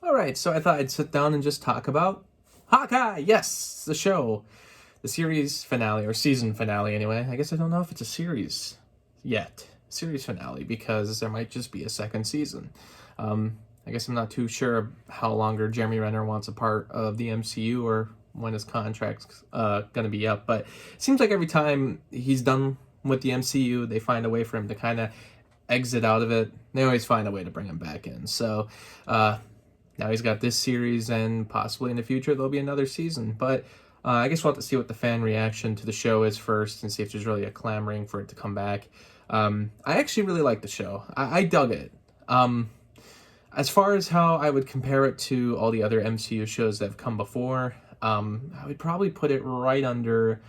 All right, so I thought I'd sit down and just talk about Hawkeye. Yes, the show, the series finale or season finale. Anyway, I guess I don't know if it's a series yet, series finale, because there might just be a second season. I guess I'm not too sure how longer Jeremy Renner wants a part of the MCU or when his contract's going to be up. But it seems like every time he's done with the MCU, they find a way for him to kind of exit out of it. They always find a way to bring him back in. So now he's got this series, and possibly in the future there'll be another season. But I guess we'll have to see what the fan reaction to the show is first, and see if there's really a clamoring for it to come back. I actually really like the show. I dug it. As far as how I would compare it to all the other MCU shows that have come before, I would probably put it right under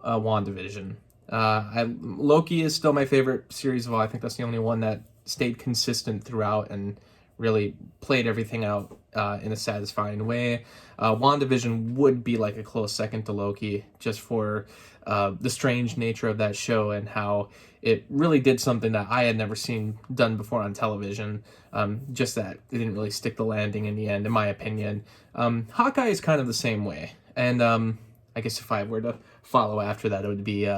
WandaVision. Loki is still my favorite series of all. I think that's the only one that stayed consistent throughout and really played everything out in a satisfying way. WandaVision would be like a close second to Loki, just for the strange nature of that show and how it really did something that I had never seen done before on television. Just that it didn't really stick the landing in the end, in my opinion. Hawkeye is kind of the same way. And I guess if I were to follow after that, it would be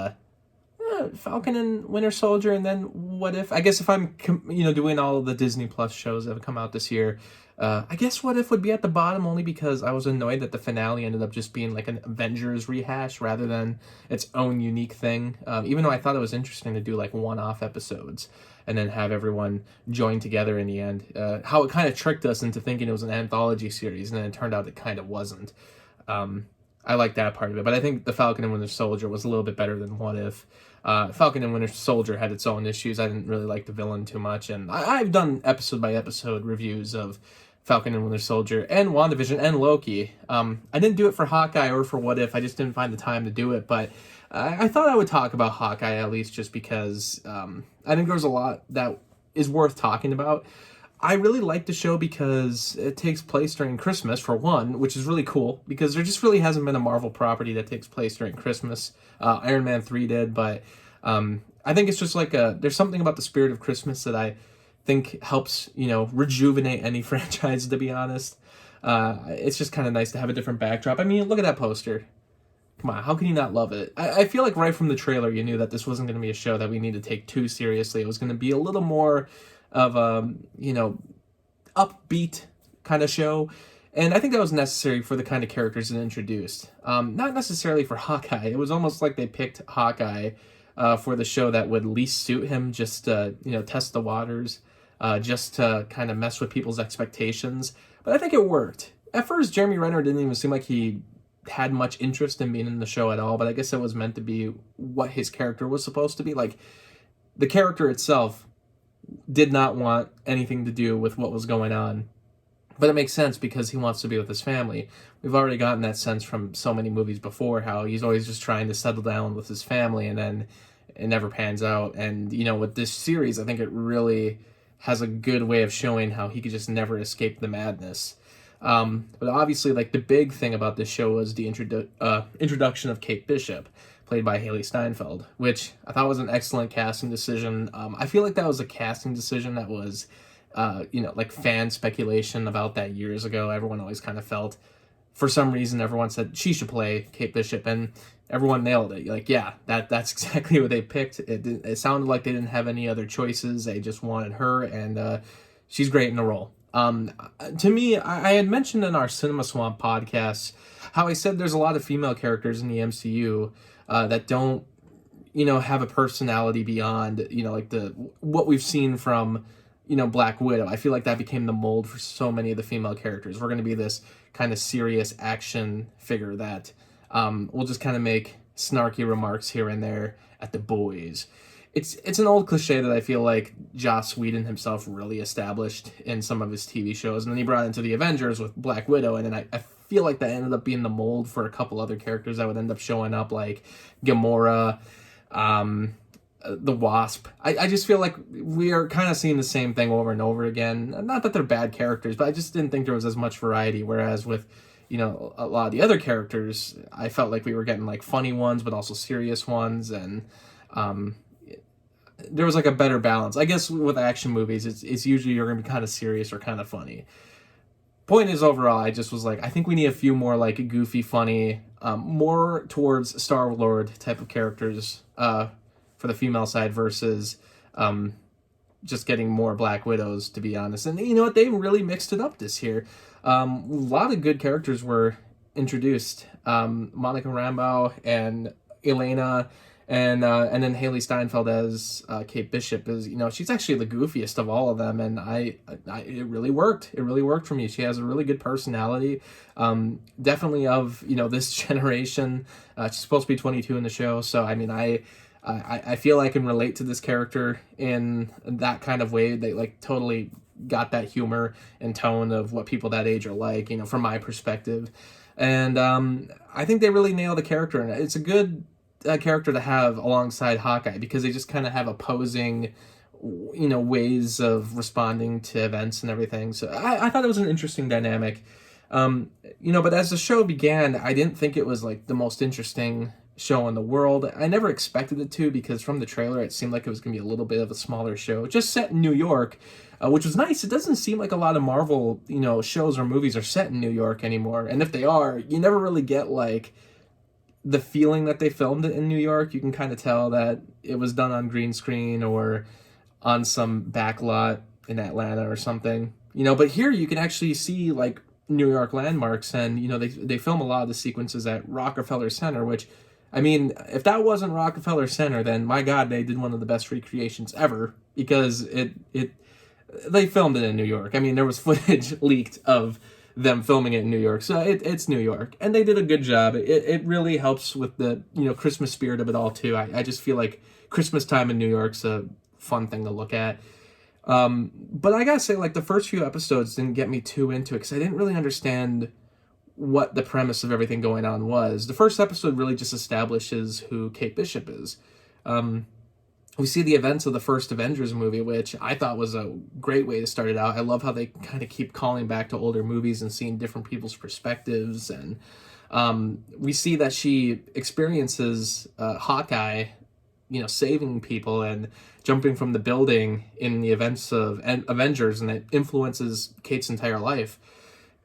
Falcon and Winter Soldier, and then What If. I guess if I'm doing all of the Disney Plus shows that have come out this year, I guess What If would be at the bottom, only because I was annoyed that the finale ended up just being like an Avengers rehash rather than its own unique thing. Even though I thought it was interesting to do like one-off episodes and then have everyone join together in the end. How it kind of tricked us into thinking it was an anthology series, and then it turned out it kind of wasn't. I like that part of it, but I think the Falcon and Winter Soldier was a little bit better than What If. Falcon and Winter Soldier had its own issues. I didn't really like the villain too much, and I've done episode by episode reviews of Falcon and Winter Soldier and WandaVision and Loki. I didn't do it for Hawkeye or for What If. I just didn't find the time to do it, but I thought I would talk about Hawkeye at least, just because I think there's a lot that is worth talking about. I really like the show because it takes place during Christmas, for one, which is really cool, because there just really hasn't been a Marvel property that takes place during Christmas. Iron Man 3 did, but I think it's just like there's something about the spirit of Christmas that I think helps, rejuvenate any franchise, to be honest. It's just kind of nice to have a different backdrop. I mean, look at that poster. Come on, how can you not love it? I feel like right from the trailer, you knew that this wasn't going to be a show that we need to take too seriously. It was going to be a little more of a upbeat kind of show, and I think that was necessary for the kind of characters it introduced. Not necessarily for Hawkeye. It was almost like they picked Hawkeye for the show that would least suit him, just to test the waters, just to kind of mess with people's expectations. But I think it worked. At first, Jeremy Renner didn't even seem like he had much interest in being in the show at all, but I guess it was meant to be what his character was supposed to be. Like, the character itself did not want anything to do with what was going on. But it makes sense because he wants to be with his family. We've already gotten that sense from so many movies before, how he's always just trying to settle down with his family, and then it never pans out. And, with this series, I think it really has a good way of showing how he could just never escape the madness. But obviously, like, the big thing about this show was the introduction of Kate Bishop, played by Hailee Steinfeld, which I thought was an excellent casting decision. I feel like that was a casting decision that was, like fan speculation about that years ago. Everyone always kind of felt, for some reason, everyone said she should play Kate Bishop, and everyone nailed it. Like, yeah, that's exactly what they picked. It sounded like they didn't have any other choices. They just wanted her, and she's great in the role. To me, I had mentioned in our Cinema Swamp podcast how I said there's a lot of female characters in the MCU that don't, have a personality beyond, like what we've seen from, Black Widow. I feel like that became the mold for so many of the female characters. We're going to be this kind of serious action figure that will just kind of make snarky remarks here and there at the boys. It's an old cliche that I feel like Joss Whedon himself really established in some of his TV shows, and then he brought into the Avengers with Black Widow, and then I feel like that ended up being the mold for a couple other characters that would end up showing up, like Gamora, the Wasp. I just feel like we are kind of seeing the same thing over and over again. Not that they're bad characters, but I just didn't think there was as much variety, whereas with a lot of the other characters, I felt like we were getting like funny ones, but also serious ones, and there was like a better balance. I guess with action movies, it's usually you're going to be kind of serious or kind of funny. point is, overall, I just was like, I think we need a few more like goofy, funny, more towards Star-Lord type of characters for the female side versus just getting more Black Widows, to be honest. And you know what? They really mixed it up this year. A lot of good characters were introduced. Monica Rambeau and Elena, and then Hailee Steinfeld as Kate Bishop is, you know, she's actually the goofiest of all of them, and it really worked. It really worked for me. She has a really good personality, definitely of, you know, this generation. She's supposed to be 22 in the show, so I mean, I feel I can relate to this character in that kind of way. They like totally got that humor and tone of what people that age are like, you know, from my perspective. And I think they really nailed the character, and it's a good character to have alongside Hawkeye, because they just kind of have opposing, you know, ways of responding to events and everything. So I thought it was an interesting dynamic. You know, but as the show began, I didn't think it was like the most interesting show in the world. I never expected it to, because from the trailer it seemed like it was going to be a little bit of a smaller show, just set in New York, which was nice. It doesn't seem like a lot of Marvel, you know, shows or movies are set in New York anymore, and if they are, you never really get like the feeling that they filmed it in New York. You can kind of tell that it was done on green screen or on some back lot in Atlanta or something, you know. But here you can actually see like New York landmarks, and you know, they film a lot of the sequences at Rockefeller Center, which, I mean, if that wasn't Rockefeller Center, then my God, they did one of the best recreations ever, because they filmed it in New York. I mean, there was footage leaked of them filming it in New York, so it's New York, and they did a good job. It really helps with the, you know, Christmas spirit of it all too. I just feel like Christmas time in New York's a fun thing to look at. But I gotta say, like, the first few episodes didn't get me too into it, because I didn't really understand what the premise of everything going on was. The first episode really just establishes who Kate Bishop is. We see the events of the first Avengers movie, which I thought was a great way to start it out. I love how they kind of keep calling back to older movies and seeing different people's perspectives. And we see that she experiences Hawkeye, you know, saving people and jumping from the building in the events of Avengers, and it influences Kate's entire life.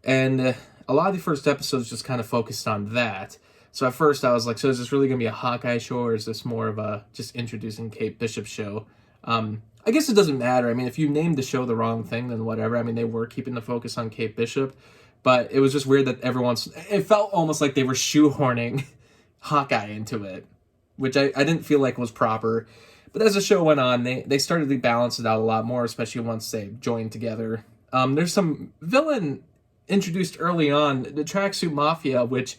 And a lot of the first episodes just kind of focused on that. So at first I was like, so is this really going to be a Hawkeye show, or is this more of a just introducing Kate Bishop show? I guess it doesn't matter. I mean, if you named the show the wrong thing, then whatever. I mean, they were keeping the focus on Kate Bishop, but it was just weird that it felt almost like they were shoehorning Hawkeye into it, which I didn't feel like was proper. But as the show went on, they started to balance it out a lot more, especially once they joined together. There's some villain introduced early on, the Tracksuit Mafia, which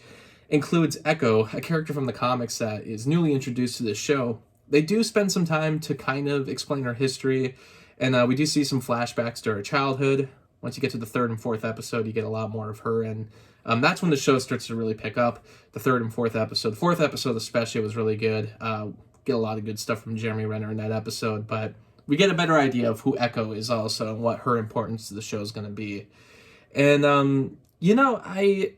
includes Echo, a character from the comics that is newly introduced to this show. They do spend some time to kind of explain her history, and we do see some flashbacks to her childhood. Once you get to the third and fourth episode, you get a lot more of her, and that's when the show starts to really pick up, the third and fourth episode. The fourth episode especially was really good. Get a lot of good stuff from Jeremy Renner in that episode, but we get a better idea of who Echo is also, and what her importance to the show is going to be. And, you know, I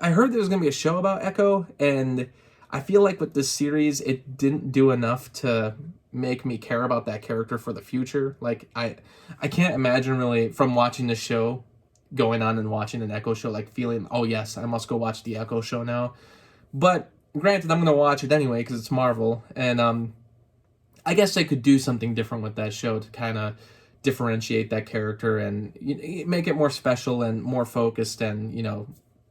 heard there was going to be a show about Echo, and I feel like with this series, it didn't do enough to make me care about that character for the future. Like, I can't imagine really, from watching the show, going on and watching an Echo show, like feeling, oh yes, I must go watch the Echo show now. But granted, I'm going to watch it anyway because it's Marvel, and I guess they could do something different with that show to kind of differentiate that character and make it more special and more focused, and, you know,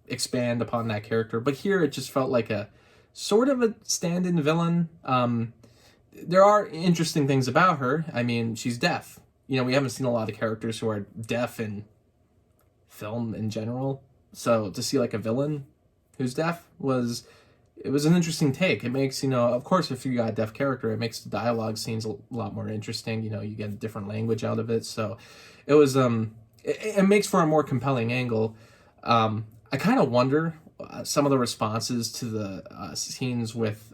expand upon that character. But here it just felt like a sort of a stand-in villain. There are interesting things about her. I mean, she's deaf. You know, we haven't seen a lot of characters who are deaf in film in general. So to see like a villain who's deaf was an interesting take. It makes, you know, of course, if you got a deaf character, it makes the dialogue scenes a lot more interesting. You know, you get a different language out of it. So it was, it makes for a more compelling angle. I kind of wonder some of the responses to the scenes with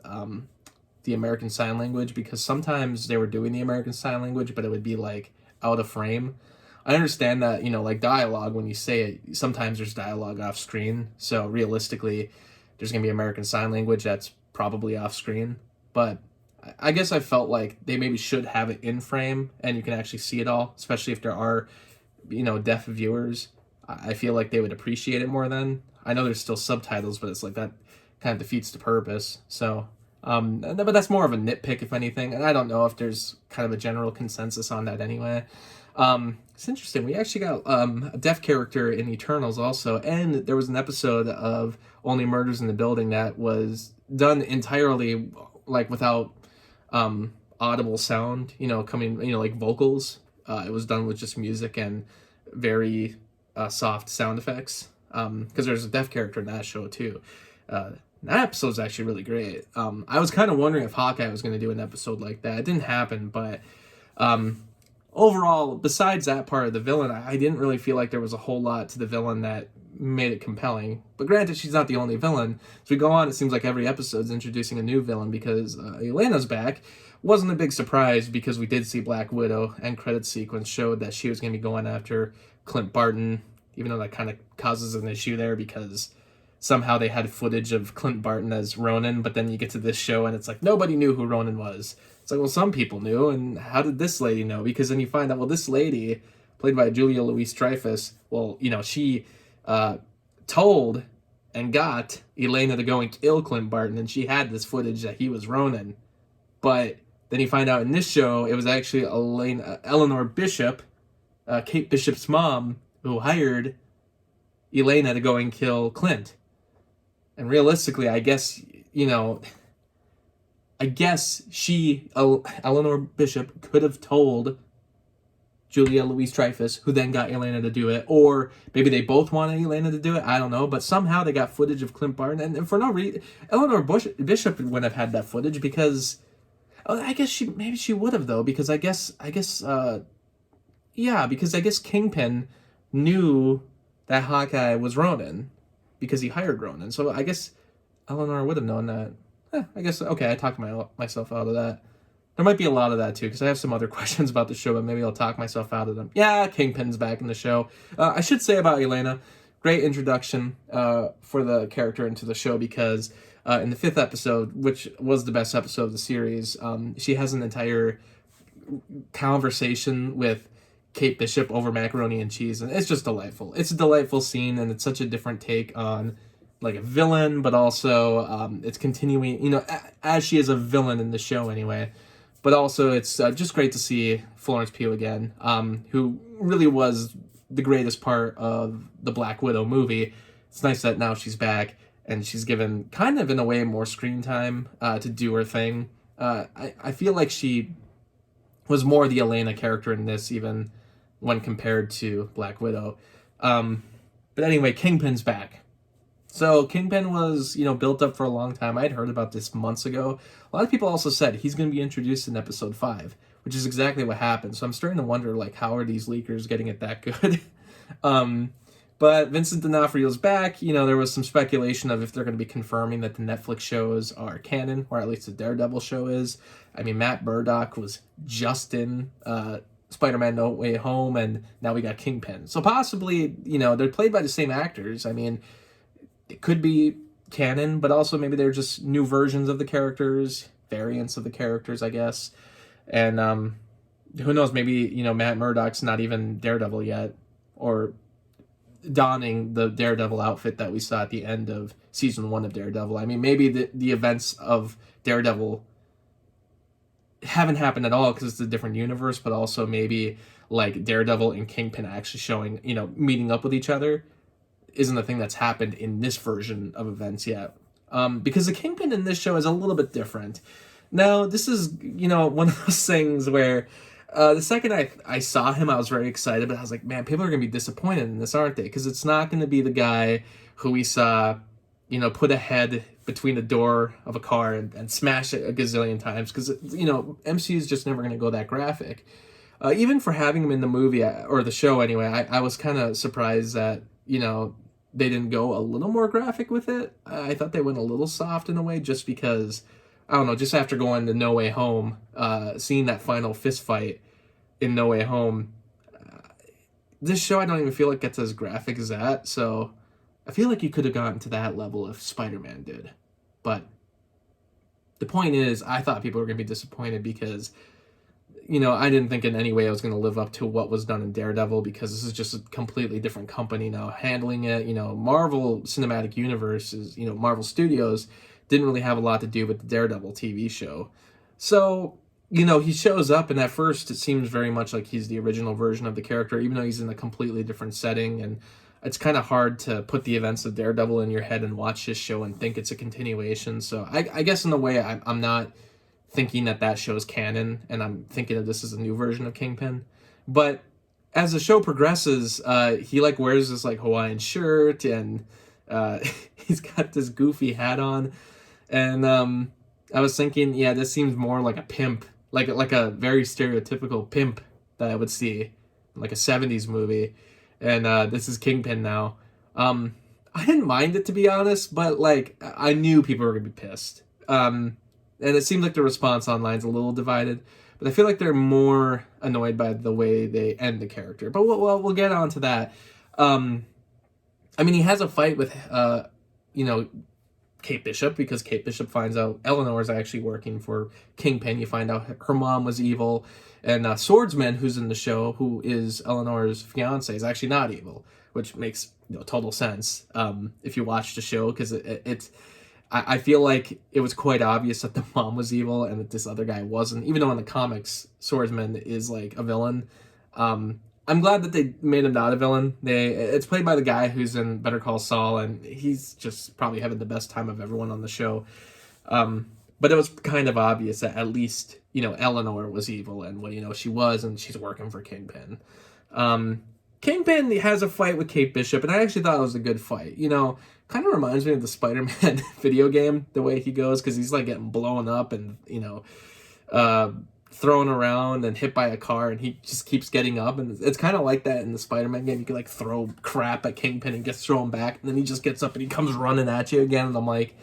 the American Sign Language, because sometimes they were doing the American Sign Language, but it would be like out of frame. I understand that, you know, like dialogue, when you say it, sometimes there's dialogue off screen. So realistically, there's going to be American Sign Language that's probably off screen. But I guess I felt like they maybe should have it in frame and you can actually see it all, especially if there are, you know, deaf viewers. I feel like they would appreciate it more then. I know there's still subtitles, but it's like that kind of defeats the purpose. So, but that's more of a nitpick, if anything. And I don't know if there's kind of a general consensus on that anyway. It's interesting. We actually got a deaf character in Eternals also, and there was an episode of Only Murders in the Building that was done entirely like without audible sound, coming, like vocals. It was done with just music and very soft sound effects. Because there's a deaf character in that show too. That episode's actually really great. I was kind of wondering if Hawkeye was going to do an episode like that. It didn't happen, but overall, besides that part of the villain, I didn't really feel like there was a whole lot to the villain that made it compelling. But granted, she's not the only villain. As we go on, it seems like every episode's introducing a new villain because Yelena's back. Wasn't a big surprise because we did see Black Widow, end credits sequence showed that she was going to be going after Clint Barton, even though that kind of causes an issue there because somehow they had footage of Clint Barton as Ronan, but then you get to this show and it's like nobody knew who Ronan was. It's like, well, some people knew, and how did this lady know? Because then you find out, well, this lady, played by Julia Louis-Dreyfus, well, she told and got Elena to go and kill Clint Barton, and she had this footage that he was Ronan. But then you find out in this show, it was actually Eleanor Bishop, Kate Bishop's mom, who hired Elena to go and kill Clint. And realistically, I guess Eleanor Bishop could have told Julia Louis-Dreyfus, who then got Elena to do it, or maybe they both wanted Elena to do it, I don't know, but somehow they got footage of Clint Barton, and for no reason, Eleanor Bishop wouldn't have had that footage because, I guess she would have though, because I guess Kingpin knew that Hawkeye was Ronan, because he hired Ronan, so I guess Eleanor would have known that. I guess, okay, I talked myself out of that. There might be a lot of that, too, because I have some other questions about the show, but maybe I'll talk myself out of them. Yeah, Kingpin's back in the show. I should say about Elena, great introduction for the character into the show, because in the 5th episode, which was the best episode of the series, she has an entire conversation with Kate Bishop over macaroni and cheese, and it's just delightful. It's a delightful scene, and it's such a different take on like a villain, but also it's continuing, as she is a villain in the show anyway. But also it's just great to see Florence Pugh again, who really was the greatest part of the Black Widow movie. It's nice that now she's back and she's given kind of in a way more screen time to do her thing. I feel like she was more the Elena character in this, even when compared to Black Widow. But anyway, Kingpin's back. So Kingpin was, built up for a long time. I'd heard about this months ago. A lot of people also said he's going to be introduced in episode 5, which is exactly what happened. So I'm starting to wonder, how are these leakers getting it that good? But Vincent D'Onofrio's back. There was some speculation of if they're going to be confirming that the Netflix shows are canon, or at least the Daredevil show is. I mean, Matt Murdock was just in Spider-Man No Way Home, and now we got Kingpin. So possibly, they're played by the same actors. I mean, it could be canon, but also maybe they're just new versions of the characters, variants of the characters, I guess. And who knows, maybe, Matt Murdock's not even Daredevil yet, or donning the Daredevil outfit that we saw at the end of season 1 of Daredevil. I mean, maybe the events of Daredevil haven't happened at all because it's a different universe, but also maybe Daredevil and Kingpin actually showing, meeting up with each other isn't a thing that's happened in this version of events yet. Because the Kingpin in this show is a little bit different. Now, this is, one of those things where the second I saw him, I was very excited, but I was like, man, people are going to be disappointed in this, aren't they? Because it's not going to be the guy who we saw, put a head between the door of a car and smash it a gazillion times. Because, MCU is just never going to go that graphic. Even for having him in the movie, or the show anyway, I was kind of surprised that, they didn't go a little more graphic with it. I thought they went a little soft in a way, just because, I don't know, just after going to No Way Home, seeing that final fist fight in No Way Home, this show I don't even feel like gets as graphic as that, so I feel like you could have gotten to that level if Spider-Man did. But the point is, I thought people were going to be disappointed because, I didn't think in any way I was going to live up to what was done in Daredevil, because this is just a completely different company now handling it. Marvel Cinematic Universe is, Marvel Studios didn't really have a lot to do with the Daredevil TV show. So, he shows up, and at first it seems very much like he's the original version of the character, even though he's in a completely different setting. And it's kind of hard to put the events of Daredevil in your head and watch this show and think it's a continuation. So I guess in a way I'm not thinking that show is canon, and I'm thinking that this is a new version of Kingpin. But as the show progresses, he wears this Hawaiian shirt, and he's got this goofy hat on. And I was thinking, yeah, this seems more like a pimp, like a very stereotypical pimp that I would see in a 70s movie. And this is Kingpin now. I didn't mind it, to be honest, but I knew people were gonna be pissed. And it seems like the response online is a little divided, but I feel like they're more annoyed by the way they end the character. But we'll get on to that. He has a fight with, Kate Bishop, because Kate Bishop finds out Eleanor is actually working for Kingpin. You find out her mom was evil, and Swordsman, who's in the show, who is Eleanor's fiance, is actually not evil, which makes total sense if you watch the show, because it's. I feel like it was quite obvious that the mom was evil and that this other guy wasn't, even though in the comics Swordsman is a villain. I'm glad that they made him not a villain. It's played by the guy who's in Better Call Saul, and he's just probably having the best time of everyone on the show. But it was kind of obvious that at least, Eleanor was evil, and she was, and she's working for Kingpin. Kingpin has a fight with Kate Bishop, and I actually thought it was a good fight. Kind of reminds me of the Spider-Man video game, the way he goes, because he's getting blown up and, thrown around and hit by a car, and he just keeps getting up. And it's kind of like that in the Spider-Man game. You can throw crap at Kingpin and gets thrown back, and then he just gets up and he comes running at you again. And I'm like,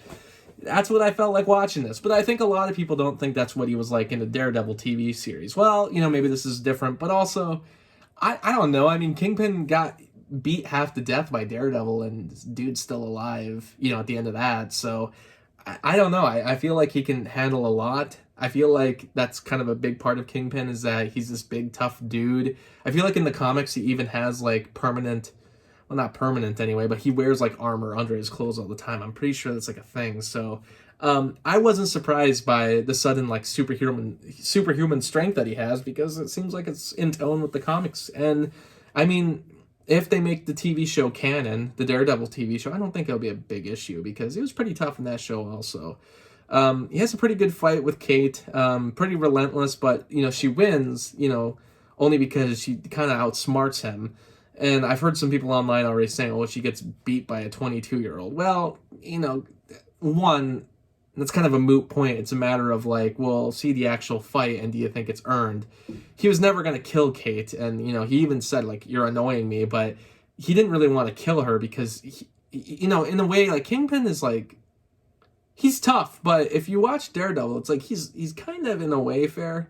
that's what I felt like watching this. But I think a lot of people don't think that's what he was like in the Daredevil TV series. Well, maybe this is different, but also, I don't know. Kingpin got beat half to death by Daredevil, and this dude's still alive, at the end of that. So I don't know. I feel like he can handle a lot. I feel like that's kind of a big part of Kingpin, is that he's this big, tough dude. I feel like in the comics he even has permanent, well, not permanent anyway, but he wears armor under his clothes all the time. I'm pretty sure that's a thing. So I wasn't surprised by the sudden superhuman strength that he has, because it seems like it's in tone with the comics. And if they make the TV show canon, the Daredevil TV show, I don't think it'll be a big issue, because he was pretty tough in that show also. He has a pretty good fight with Kate, pretty relentless, but, she wins, only because she kind of outsmarts him. And I've heard some people online already saying, she gets beat by a 22-year-old. Well, one, that's kind of a moot point. It's a matter of see the actual fight, and do you think it's earned? He was never going to kill Kate, and, he even said, you're annoying me, but he didn't really want to kill her, because, in a way, Kingpin is, he's tough, but if you watch Daredevil, it's he's kind of, in a way, fair.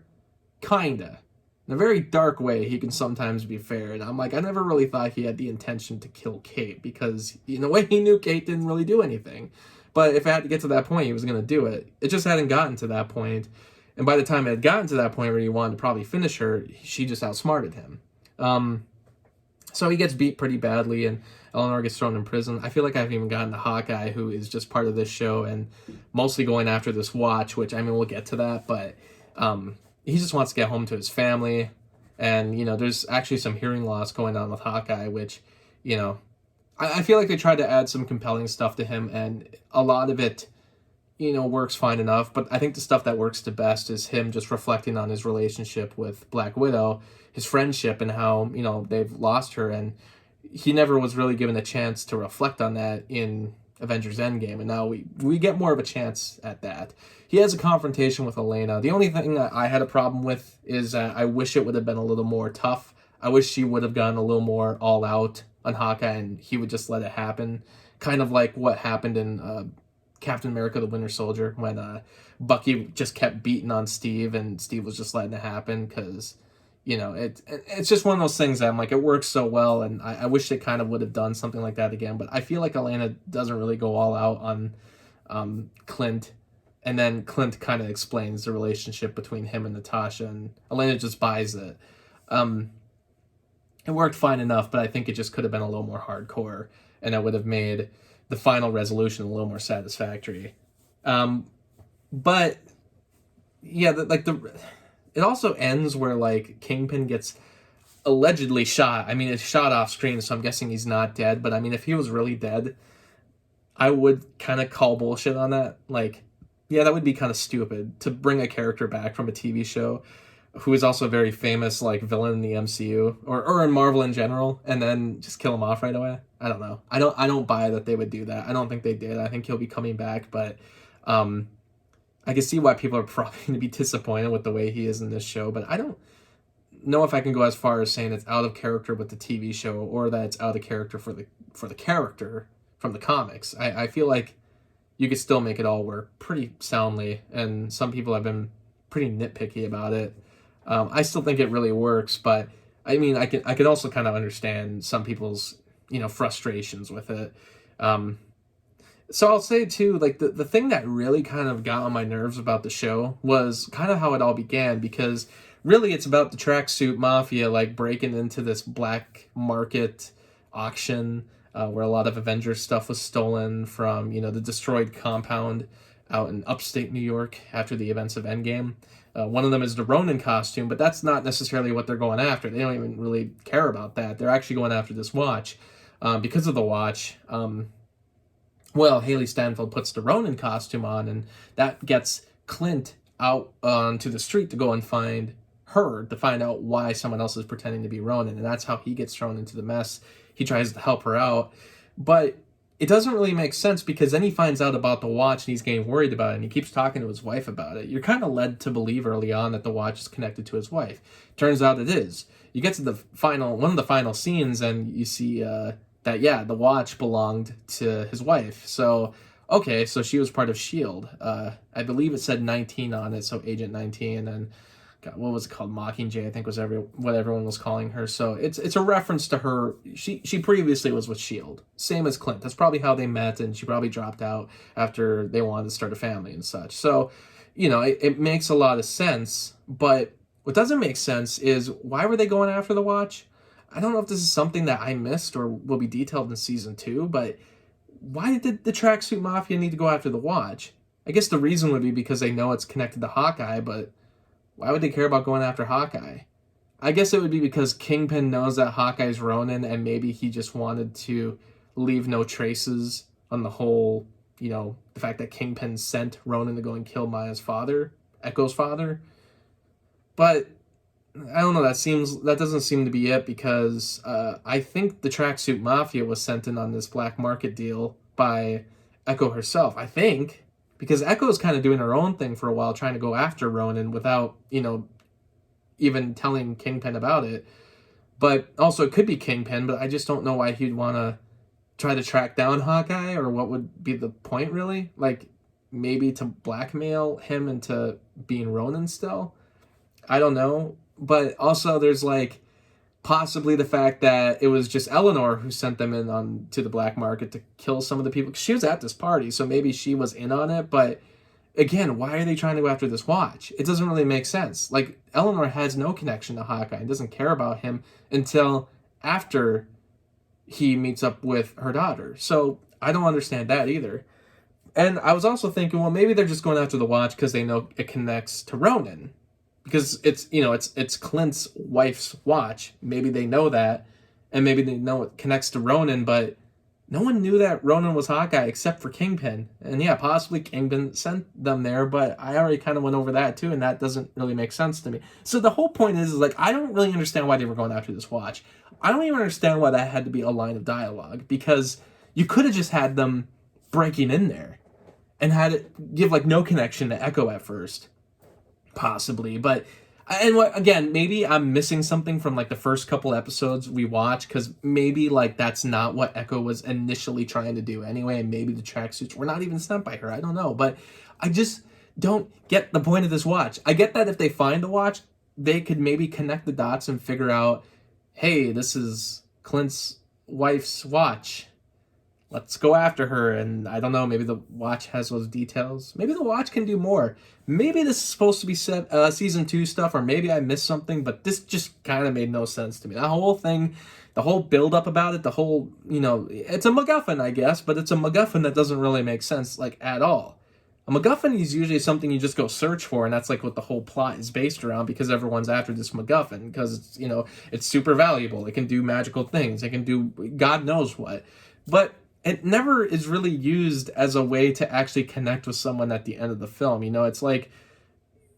Kinda. In a very dark way, he can sometimes be fair, and I'm I never really thought he had the intention to kill Kate, because, in a way, he knew Kate didn't really do anything. But if it had to get to that point, he was going to do it. It just hadn't gotten to that point. And by the time it had gotten to that point where he wanted to probably finish her, she just outsmarted him. So he gets beat pretty badly, and Eleanor gets thrown in prison. I feel like I haven't even gotten to Hawkeye, who is just part of this show and mostly going after this watch, which, we'll get to that. But he just wants to get home to his family. And, there's actually some hearing loss going on with Hawkeye, which, I feel like they tried to add some compelling stuff to him, and a lot of it, works fine enough. But I think the stuff that works the best is him just reflecting on his relationship with Black Widow, his friendship, and how, they've lost her. And he never was really given a chance to reflect on that in Avengers Endgame. And now we get more of a chance at that. He has a confrontation with Elena. The only thing that I had a problem with is I wish it would have been a little more tough. I wish she would have gone a little more all out on Hawkeye, and he would just let it happen. Kind of like what happened in Captain America the Winter Soldier, when Bucky just kept beating on Steve, and Steve was just letting it happen, because, it's just one of those things that it works so well, and I wish they kind of would have done something like that again. But I feel like Elena doesn't really go all out on Clint, And then Clint kind of explains the relationship between him and Natasha, and Elena just buys it. It worked fine enough, but I think it just could have been a little more hardcore, and it would have made the final resolution a little more satisfactory. But yeah, it also ends where like Kingpin gets allegedly shot. I mean, it's shot off screen, so I'm guessing he's not dead. But I mean, if he was really dead, I would kind of call bullshit on that. Like, yeah, that would be kind of stupid to bring a character back from a TV show who is also a very famous like villain in the MCU or in Marvel in general, and then just kill him off right away. I don't know. I don't buy that they would do that. I don't think they did. I think he'll be coming back, but I can see why people are probably going to be disappointed with the way he is in this show, but I don't know if I can go as far as saying it's out of character with the TV show or that it's out of character for the character from the comics. I feel like you could still make it all work pretty soundly, and some people have been pretty nitpicky about it. I still think it really works, but I mean, I could also kind of understand some people's, frustrations with it. So I'll say too, like the thing that really kind of got on my nerves about the show was kind of how it all began, because really it's about the Tracksuit Mafia like breaking into this black market auction where a lot of Avengers stuff was stolen from, the destroyed compound out in upstate New York after the events of Endgame. One of them is the Ronin costume, but that's not necessarily what they're going after. They don't even really care about that. They're actually going after this watch. Because of the watch, Hailee Steinfeld puts the Ronin costume on, and that gets Clint out onto the street to go and find her, to find out why someone else is pretending to be Ronin, and that's how he gets thrown into the mess. He tries to help her out, but it doesn't really make sense, because then he finds out about the watch and he's getting worried about it, and he keeps talking to his wife about it. You're kind of led to believe early on that the watch is connected to his wife. Turns out it is. You get to one of the final scenes, and you see that, the watch belonged to his wife. So, okay, so she was part of S.H.I.E.L.D. I believe it said 19 on it, so Agent 19, and God, what was it called? Mockingjay, I think was what everyone was calling her. So it's a reference to her. She previously was with S.H.I.E.L.D., same as Clint. That's probably how they met, and she probably dropped out after they wanted to start a family and such. So, it makes a lot of sense, but what doesn't make sense is why were they going after the watch? I don't know if this is something that I missed or will be detailed in season 2, but why did the Tracksuit Mafia need to go after the watch? I guess the reason would be because they know it's connected to Hawkeye, but why would they care about going after Hawkeye? I guess it would be because Kingpin knows that Hawkeye's Ronin, and maybe he just wanted to leave no traces on the whole, the fact that Kingpin sent Ronin to go and kill Maya's father, Echo's father. But I don't know, that doesn't seem to be it, because I think the Tracksuit Mafia was sent in on this black market deal by Echo herself, I think, because Echo's kind of doing her own thing for a while, trying to go after Ronin without, even telling Kingpin about it. But also it could be Kingpin, but I just don't know why he'd want to try to track down Hawkeye, or what would be the point, really? Like, maybe to blackmail him into being Ronin still? I don't know. But also there's possibly the fact that it was just Eleanor who sent them in on to the black market to kill some of the people. She was at this party, so maybe she was in on it. But again, why are they trying to go after this watch? It doesn't really make sense. Eleanor has no connection to Hawkeye and doesn't care about him until after he meets up with her daughter. So I don't understand that either. And I was also thinking, well, maybe they're just going after the watch because they know it connects to Ronin. Because it's Clint's wife's watch. Maybe they know that, and maybe they know it connects to Ronin, but no one knew that Ronin was Hawkeye except for Kingpin. And yeah, possibly Kingpin sent them there, but I already kind of went over that too, and that doesn't really make sense to me. So the whole point is I don't really understand why they were going after this watch. I don't even understand why that had to be a line of dialogue, because you could have just had them breaking in there and had it give no connection to Echo at first. Possibly, but again, maybe I'm missing something from the first couple episodes we watched, because maybe that's not what Echo was initially trying to do anyway, and maybe the tracksuits were not even sent by her. I don't know, but I just don't get the point of this watch. I get that if they find the watch, they could maybe connect the dots and figure out, hey, this is Clint's wife's watch. let's go after her. And I don't know, maybe the Watch has those details. Maybe the Watch can do more. Maybe this is supposed to be season 2 stuff, or maybe I missed something, but this just kind of made no sense to me. That whole thing, the whole build up about it, the whole, it's a MacGuffin, I guess, but it's a MacGuffin that doesn't really make sense, like, at all. A MacGuffin is usually something you just go search for, and that's like what the whole plot is based around, because everyone's after this MacGuffin, because it's, it's super valuable. It can do magical things. It can do God knows what. But it never is really used as a way to actually connect with someone at the end of the film. It's like,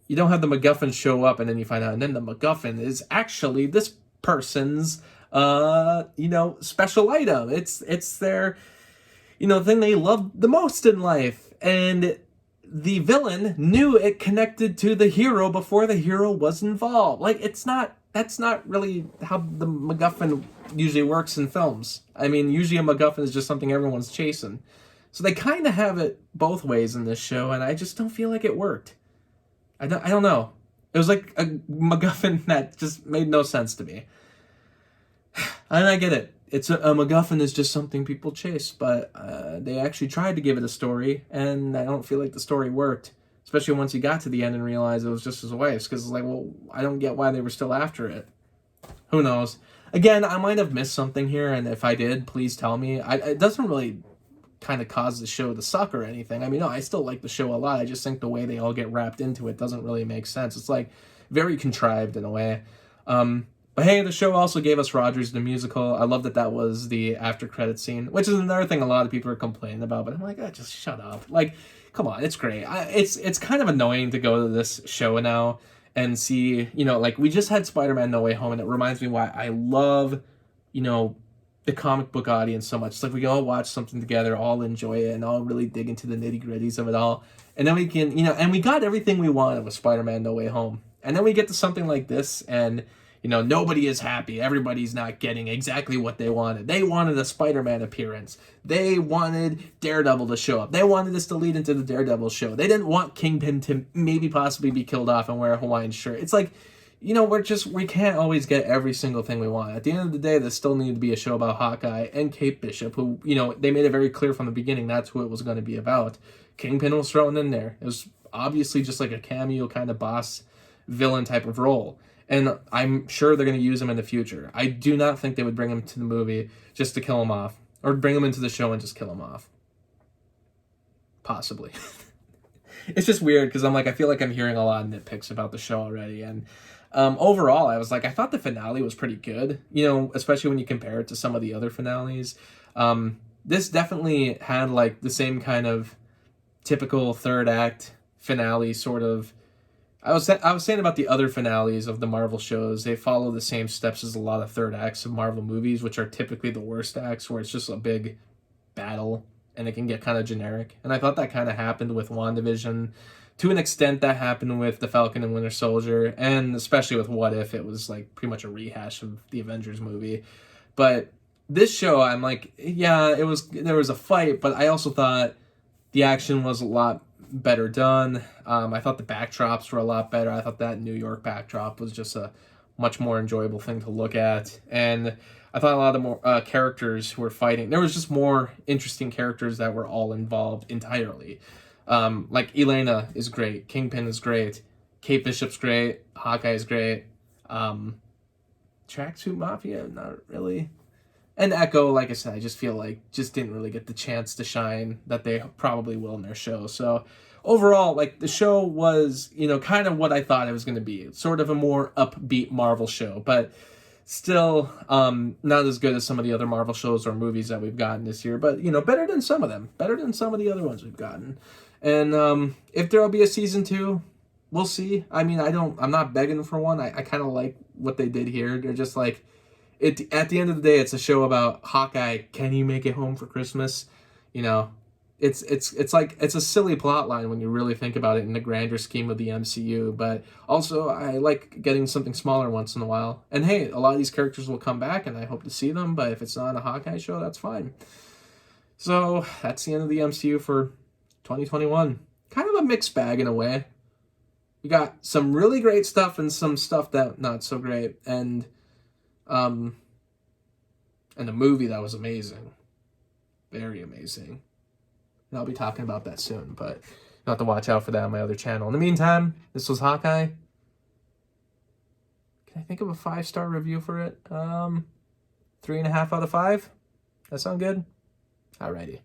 you don't have the MacGuffin show up and then you find out, and then the MacGuffin is actually this person's, special item. It's their, thing they love the most in life. And the villain knew it connected to the hero before the hero was involved. Like, that's not really how the MacGuffin usually works in films. I mean, usually a MacGuffin is just something everyone's chasing. So they kind of have it both ways in this show, and I just don't feel like it worked. I don't know. It was like a MacGuffin that just made no sense to me. And I get it. It's a MacGuffin is just something people chase, but they actually tried to give it a story, and I don't feel like the story worked. Especially once you got to the end and realized it was just his wife's, because it's like, well, I don't get why they were still after it. Who knows? Again, I might have missed something here, and if I did, please tell me. It doesn't really kind of cause the show to suck or anything. I mean, no, I still like the show a lot. I just think the way they all get wrapped into it doesn't really make sense. It's like very contrived in a way. But hey, the show also gave us Rogers the Musical. I love that was the after credit scene, which is another thing a lot of people are complaining about. But I'm like, just shut up. Like, come on, it's great. It's kind of annoying to go to this show now and see, like, we just had Spider-Man No Way Home, and it reminds me why I love, the comic book audience so much. It's like we all watch something together, all enjoy it, and all really dig into the nitty-gritties of it all. And then we can, and we got everything we wanted with Spider-Man No Way Home. And then we get to something like this, and nobody is happy. Everybody's not getting exactly what they wanted. They wanted a Spider-Man appearance. They wanted Daredevil to show up. They wanted this to lead into the Daredevil show. They didn't want Kingpin to maybe possibly be killed off and wear a Hawaiian shirt. It's like, we can't always get every single thing we want. At the end of the day, there still needed to be a show about Hawkeye and Kate Bishop, who, they made it very clear from the beginning that's who it was going to be about. Kingpin was thrown in there. It was obviously just like a cameo kind of boss villain type of role. And I'm sure they're going to use him in the future. I do not think they would bring him to the movie just to kill him off. Or bring him into the show and just kill him off. Possibly. It's just weird because I feel like I'm hearing a lot of nitpicks about the show already. And overall, I was like, I thought the finale was pretty good. Especially when you compare it to some of the other finales. This definitely had like the same kind of typical third act finale sort of. I was saying about the other finales of the Marvel shows, they follow the same steps as a lot of third acts of Marvel movies, which are typically the worst acts, where it's just a big battle and it can get kind of generic. And I thought that kind of happened with WandaVision. To an extent, that happened with The Falcon and Winter Soldier, and especially with What If, it was like pretty much a rehash of the Avengers movie. But this show, I'm like, yeah, there was a fight, but I also thought the action was a lot better done. I thought the backdrops were a lot better. I thought that New York backdrop was just a much more enjoyable thing to look at. And I thought a lot of the more characters who were fighting, there was just more interesting characters that were all involved entirely. Like Elena is great. Kingpin is great. Kate Bishop's great. Hawkeye is great. Tracksuit Mafia, not really. And Echo, like I said, I just feel like just didn't really get the chance to shine that they probably will in their show. So overall, like, the show was, kind of what I thought it was going to be. It's sort of a more upbeat Marvel show, but still not as good as some of the other Marvel shows or movies that we've gotten this year. But, better than some of them. Better than some of the other ones we've gotten. And if there'll be a season 2, we'll see. I mean, I'm not begging for one. I kind of like what they did here. They're just like, at the end of the day, it's a show about Hawkeye. Can he make it home for Christmas? It's like, it's a silly plot line when you really think about it in the grander scheme of the MCU. But also, I like getting something smaller once in a while. And hey, a lot of these characters will come back, and I hope to see them. But if it's not a Hawkeye show, that's fine. So that's the end of the MCU for 2021. Kind of a mixed bag in a way. You got some really great stuff and some stuff that not so great. And a movie that was amazing. Very amazing. And I'll be talking about that soon, but you'll have to watch out for that on my other channel. In the meantime, this was Hawkeye. Can I think of a 5-star review for it? 3.5 out of 5? That sound good? Alrighty.